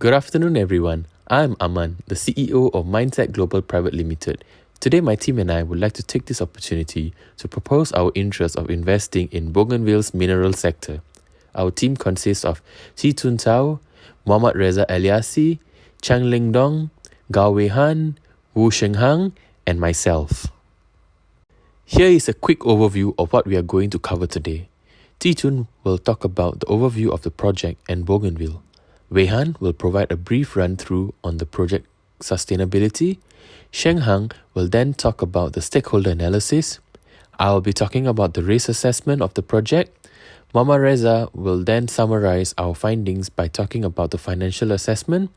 Good afternoon, everyone. I'm Aman, the CEO of MineSite Global Private Limited. Today, my team and I would like to take this opportunity to propose our interest of investing in Bougainville's mineral sector. Our team consists of Chi Chun Tao, Mohammad Reza Eliasi, Chang Ling Dong, Gao Wei Han, Wu Shenghang, and myself. Here is a quick overview of what we are going to cover today. Chi Chun will talk about the overview of the project and Bougainville. Wei Han will provide a brief run-through on the project sustainability. Shenghang will then talk about the stakeholder analysis. I will be talking about the risk assessment of the project. Mama Reza will then summarize our findings by talking about the financial assessment.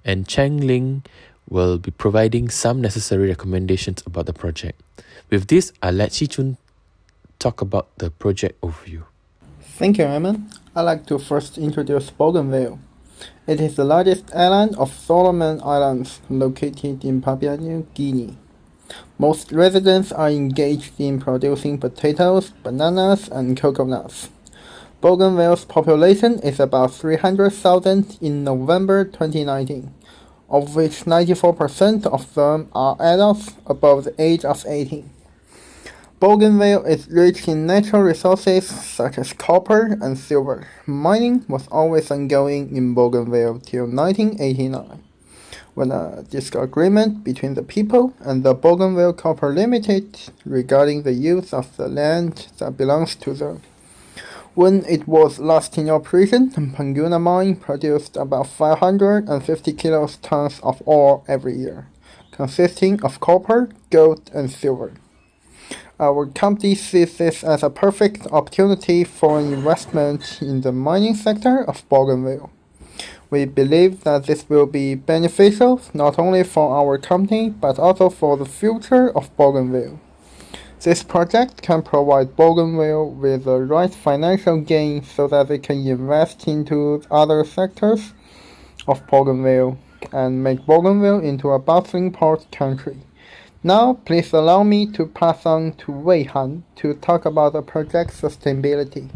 And Chang Ling will be providing some necessary recommendations about the project. With this, I'll let Chi Chun talk about the project overview. Thank you, Eamon. I'd like to first introduce Bougainville. It is the largest island of Solomon Islands, located in Papua New Guinea. Most residents are engaged in producing potatoes, bananas, and coconuts. Bougainville's population is about 300,000 in November 2019, of which 94% of them are adults above the age of 18. Bougainville is rich in natural resources such as copper and silver. Mining was always ongoing in Bougainville till 1989, when a disagreement between the people and the Bougainville Copper Limited regarding the use of the land that belongs to them. When it was last in operation, Panguna mine produced about 550 kilotons of ore every year, consisting of copper, gold, and silver. Our company sees this as a perfect opportunity for an investment in the mining sector of Bougainville. We believe that this will be beneficial not only for our company but also for the future of Bougainville. This project can provide Bougainville with the right financial gain so that they can invest into other sectors of Bougainville and make Bougainville into a bustling port country. Now, please allow me to pass on to Wei Han to talk about the project's sustainability.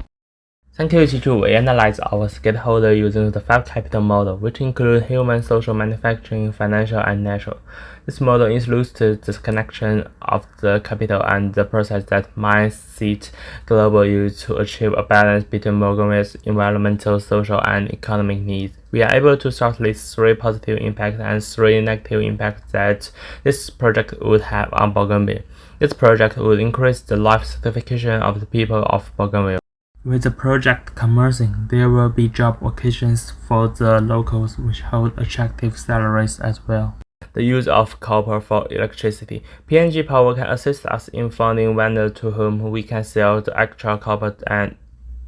Thank you, Chichu. We analyze our stakeholder using the 5 capital model, which include human, social, manufacturing, financial, and natural. This model illustrates the connection of the capital and the process that MineSite Global use to achieve a balance between Bougainville's environmental, social, and economic needs. We are able to shortlist 3 positive impacts and 3 negative impacts that this project would have on Bougainville. This project would increase the life satisfaction of the people of Bougainville. With the project commencing, there will be job occasions for the locals, which hold attractive salaries as well. The use of copper for electricity. PNG Power can assist us in finding vendors to whom we can sell the actual copper, and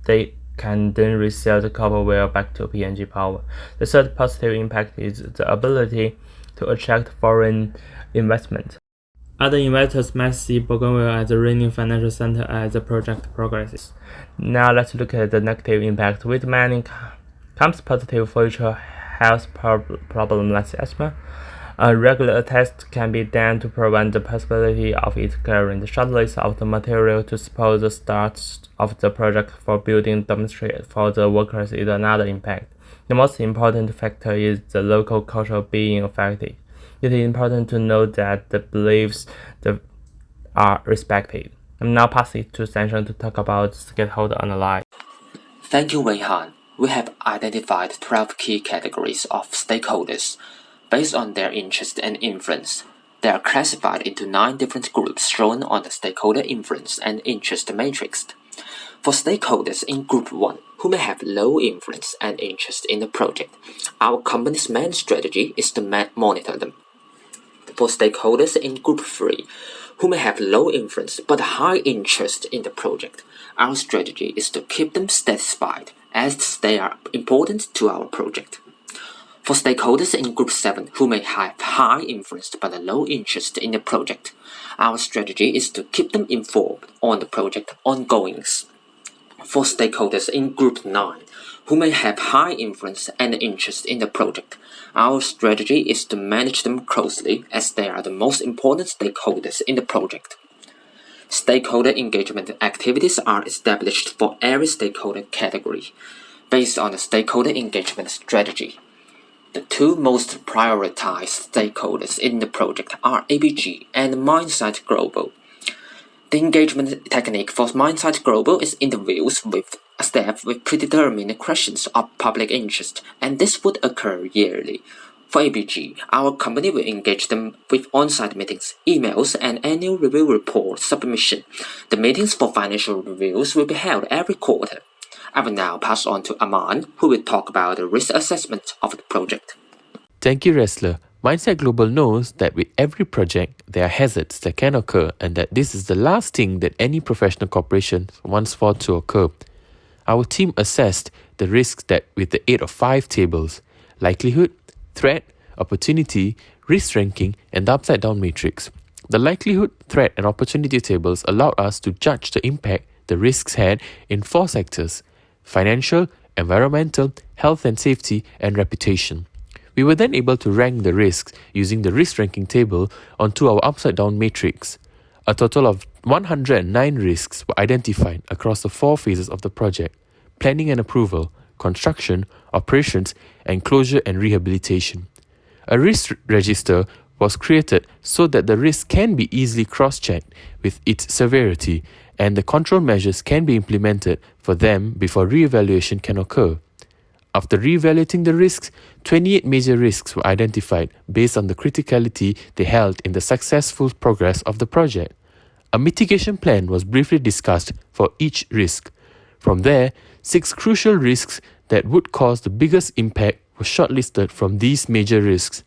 they can then resell the copper wire back to PNG Power. The third positive impact is the ability to attract foreign investment. Other investors might see Bougainville as a reigning financial center as the project progresses. Now let's look at the negative impact. With mining comes positive future health problems like asthma. A regular test can be done to prevent the possibility of it occurring. The shortlist of the material to support the start of the project for building dormitory for the workers is another impact. The most important factor is the local culture being affected. It is important to note that the beliefs are respected. I'm now passing it to Sansheng to talk about stakeholder analysis. Thank you, Wei Han. We have identified 12 key categories of stakeholders based on their interest and influence. They are classified into 9 different groups shown on the stakeholder influence and interest matrix. For stakeholders in Group 1, who may have low influence and interest in the project, our company's main strategy is to monitor them. For stakeholders in Group 3, who may have low influence but high interest in the project, our strategy is to keep them satisfied as they are important to our project. For stakeholders in Group 7, who may have high influence but a low interest in the project, our strategy is to keep them informed on the project ongoings. For stakeholders in Group 9, who may have high influence and interest in the project, our strategy is to manage them closely as they are the most important stakeholders in the project. Stakeholder engagement activities are established for every stakeholder category based on the stakeholder engagement strategy. The two most prioritized stakeholders in the project are ABG and MineSite Global. The engagement technique for MineSite Global is interviews with staff with predetermined questions of public interest, and this would occur yearly. For ABG, our company will engage them with on-site meetings, emails, and annual review report submission. The meetings for financial reviews will be held every quarter. I will now pass on to Aman, who will talk about the risk assessment of the project. Thank you, Wrestler. MineSite Global knows that with every project, there are hazards that can occur and that this is the last thing that any professional corporation wants for to occur. Our team assessed the risks that with the aid of 5 tables: likelihood, threat, opportunity, risk ranking, and the upside down matrix. The likelihood, threat, and opportunity tables allowed us to judge the impact the risks had in 4 sectors: financial, environmental, health and safety, and reputation. We were then able to rank the risks using the risk ranking table onto our upside down matrix. A total of 109 risks were identified across the 4 phases of the project: planning and approval, construction, operations, and closure and rehabilitation. A risk register was created so that the risk can be easily cross-checked with its severity, and the control measures can be implemented for them before re-evaluation can occur. After re-evaluating the risks, 28 major risks were identified based on the criticality they held in the successful progress of the project. A mitigation plan was briefly discussed for each risk. From there, 6 crucial risks that would cause the biggest impact were shortlisted from these major risks.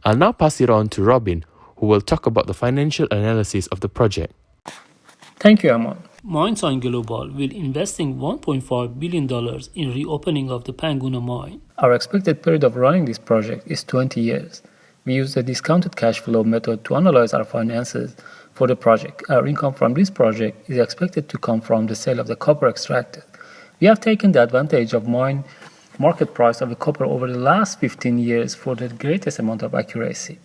I'll now pass it on to Robin, who will talk about the financial analysis of the project. Thank you, Aman. MineSite Global will investing $1.5 billion in reopening of the Panguna mine. Our expected period of running this project is 20 years. We use the discounted cash flow method to analyze our finances for the project. Our income from this project is expected to come from the sale of the copper extracted. We have taken the advantage of market price of the copper over the last 15 years for the greatest amount of accuracy.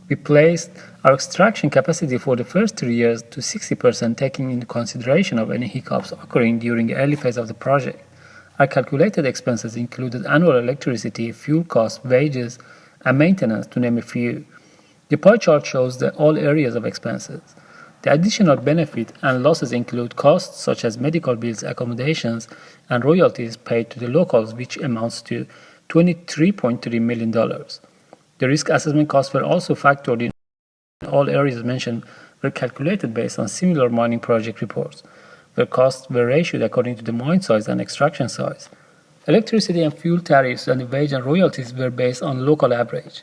We placed our extraction capacity for the first 3 years to 60%, taking into consideration of any hiccups occurring during the early phase of the project. Our calculated expenses included annual electricity, fuel costs, wages, and maintenance, to name a few. The pie chart shows all areas of expenses. The additional benefit and losses include costs such as medical bills, accommodations, and royalties paid to the locals, which amounts to $23.3 million. The risk assessment costs were also factored in. All areas mentioned were calculated based on similar mining project reports, where costs were ratioed according to the mine size and extraction size. Electricity and fuel tariffs and the wage and royalties were based on local average.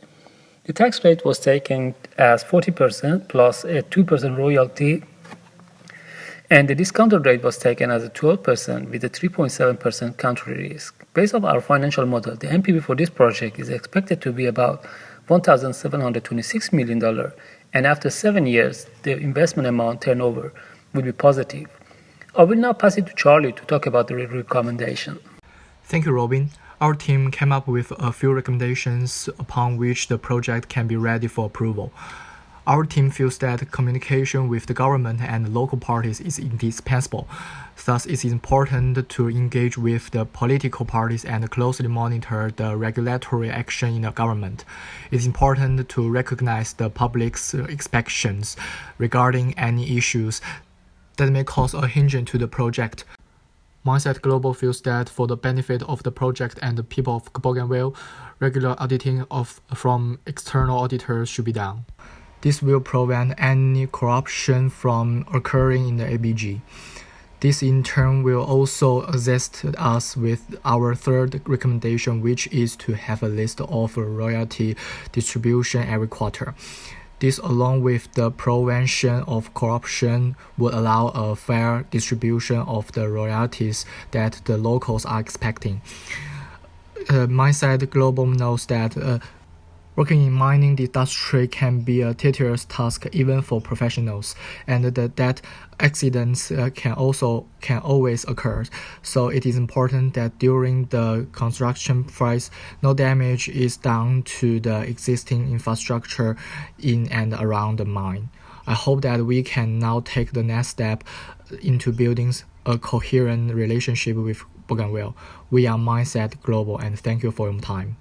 The tax rate was taken as 40% plus a 2% royalty, and the discounted rate was taken as a 12% with a 3.7% country risk. Based on our financial model, the NPV for this project is expected to be about $1,726 million, and after 7 years, the investment amount turnover will be positive. I will now pass it to Charlie to talk about the recommendation. Thank you, Robin. Our team came up with a few recommendations upon which the project can be ready for approval. Our team feels that communication with the government and local parties is indispensable. Thus, it is important to engage with the political parties and closely monitor the regulatory action in the government. It is important to recognize the public's expectations regarding any issues that may cause a hindrance to the project. MineSite Global feels that for the benefit of the project and the people of Bougainville, regular auditing from external auditors should be done. This will prevent any corruption from occurring in the ABG. This in turn will also assist us with our third recommendation, which is to have a list of royalty distribution every quarter. This, along with the prevention of corruption, would allow a fair distribution of the royalties that the locals are expecting. MineSite Global knows that working in mining industry can be a tedious task even for professionals, and that accidents can always occur. So it is important that during the construction phase, no damage is done to the existing infrastructure in and around the mine. I hope that we can now take the next step into building a coherent relationship with Bougainville. We are MineSite Global, and thank you for your time.